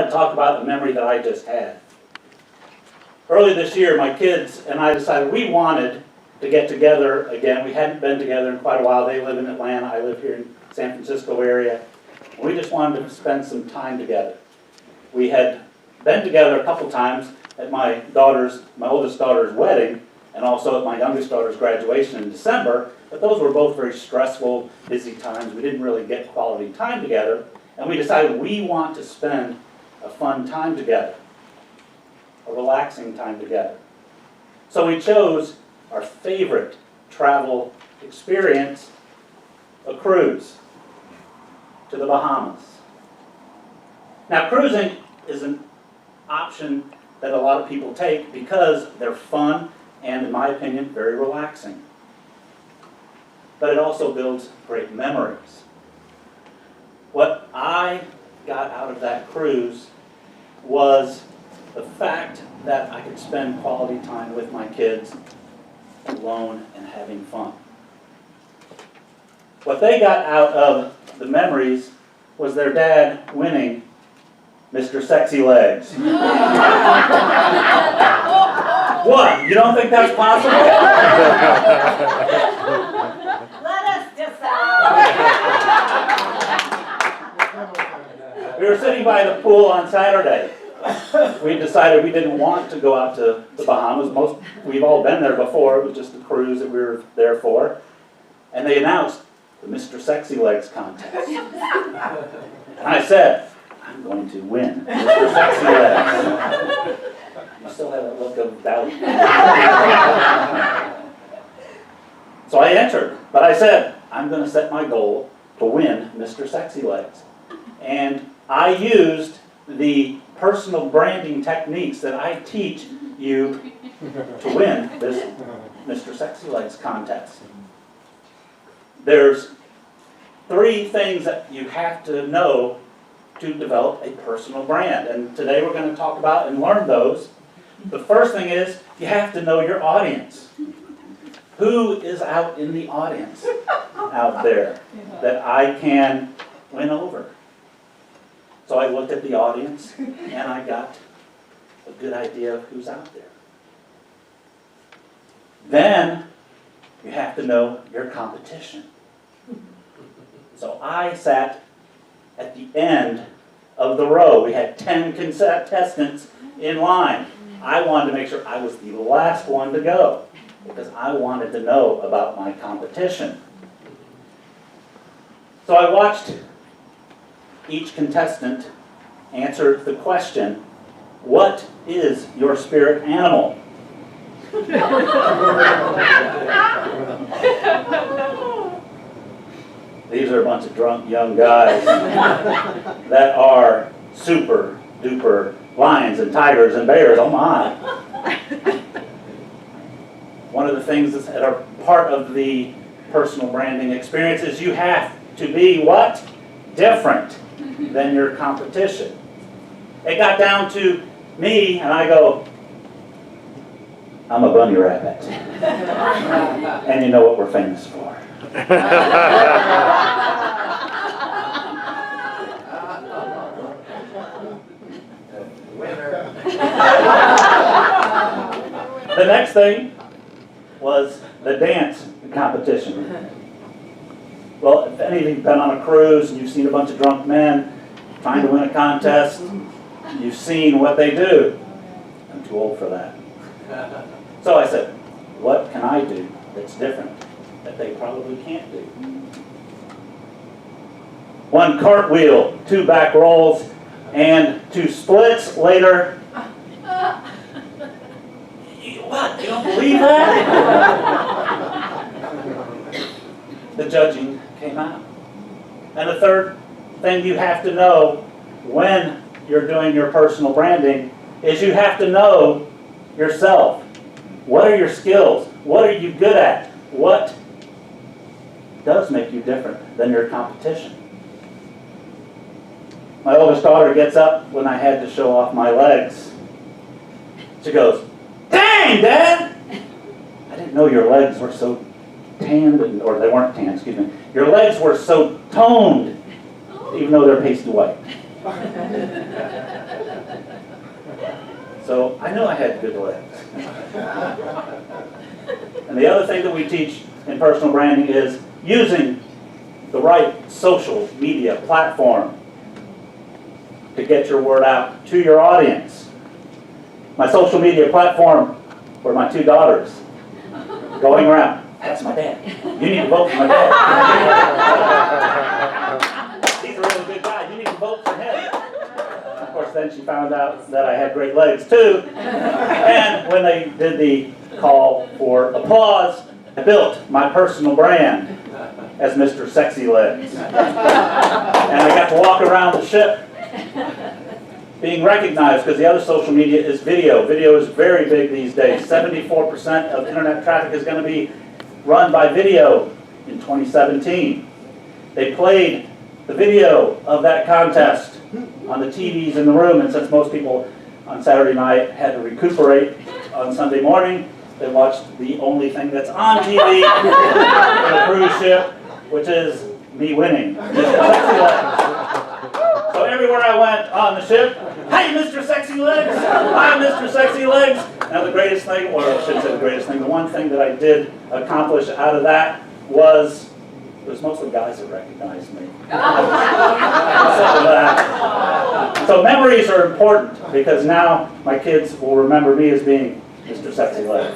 to talk about the memory that I just had. Early this year, my kids and I decided we wanted to get together again. We hadn't been together in quite a while. They live in Atlanta. I live here in San Francisco area. We just wanted to spend some time together. We had been together a couple times at my oldest daughter's wedding, and also at my youngest daughter's graduation in December, but those were both very stressful, busy times. We didn't really get quality time together, and we decided we want to spend a fun time together, a relaxing time together. So we chose our favorite travel experience, a cruise to the Bahamas. Now, cruising is an option that a lot of people take because they're fun and, in my opinion, very relaxing. But it also builds great memories. What I got out of that cruise was the fact that I could spend quality time with my kids alone and having fun. What they got out of the memories was their dad winning Mr. Sexy Legs. What? You don't think that's possible? Let us decide. We were sitting by the pool on Saturday. We decided we didn't want to go out to the Bahamas. We've all been there before. It was just a cruise that we were there for. And they announced the Mr. Sexy Legs contest. And I said, I'm going to win Mr. Sexy Legs. You still have that look of doubt. So I entered, but I said, I'm going to set my goal to win Mr. Sexy Legs. And I used the personal branding techniques that I teach you to win this Mr. Sexy Legs contest. There's 3 things that you have to know to develop a personal brand. And today we're going to talk about and learn those. The first thing is you have to know your audience. Who is out in the audience out there that I can win over? So I looked at the audience and I got a good idea of who's out there. Then you have to know your competition. So I sat at the end of the row. We had 10 contestants in line. I wanted to make sure I was the last one to go because I wanted to know about my competition. So I watched each contestant answer the question, what is your spirit animal? These are a bunch of drunk young guys that are super duper lions and tigers and bears. Oh my. One of the things that are part of the personal branding experience is you have to be what? Different than your competition. It got down to me and I go, I'm a bunny rabbit. And you know what we're famous for. The next thing was the dance competition. Well, if anything's been on a cruise and you've seen a bunch of drunk men trying to win a contest, you've seen what they do. I'm too old for that. So I said, what can I do that's different that they probably can't do? 1 cartwheel, 2 back rolls, and 2 splits later. What? You don't believe that? The judging came out. And the third thing you have to know when you're doing your personal branding is you have to know yourself. What are your skills? What are you good at? What does make you different than your competition? My oldest daughter gets up when I had to show off my legs. She goes, "Dang, Dad! I didn't know your legs were so tanned," or they weren't tanned, excuse me. "Your legs were so toned, even though they're pasty white." So I knew I had good legs. And the other thing that we teach in personal branding is using the right social media platform to get your word out to your audience. My social media platform were my two daughters going around. That's my dad. You need to vote for my dad. He's a really good guy. You need to vote for him. Of course, then she found out that I had great legs too. And when they did the call for applause, I built my personal brand as Mr. Sexy Legs. And I got to walk around the ship being recognized, because the other social media is video. Video is very big these days. 74% of internet traffic is going to be run by video in 2017. They played the video of that contest on the TVs in the room, and since most people on Saturday night had to recuperate on Sunday morning, they watched the only thing that's on TV on a cruise ship, which is me winning. Mr. Sexy Legs. So everywhere I went on the ship, hey, Mr. Sexy Legs! I'm Mr. Sexy Legs! Now the greatest thing, or I shouldn't say the greatest thing, the one thing that I did accomplish out of that was, it was mostly guys that recognized me. So memories are important, because now my kids will remember me as being Mr. Sexy Legs.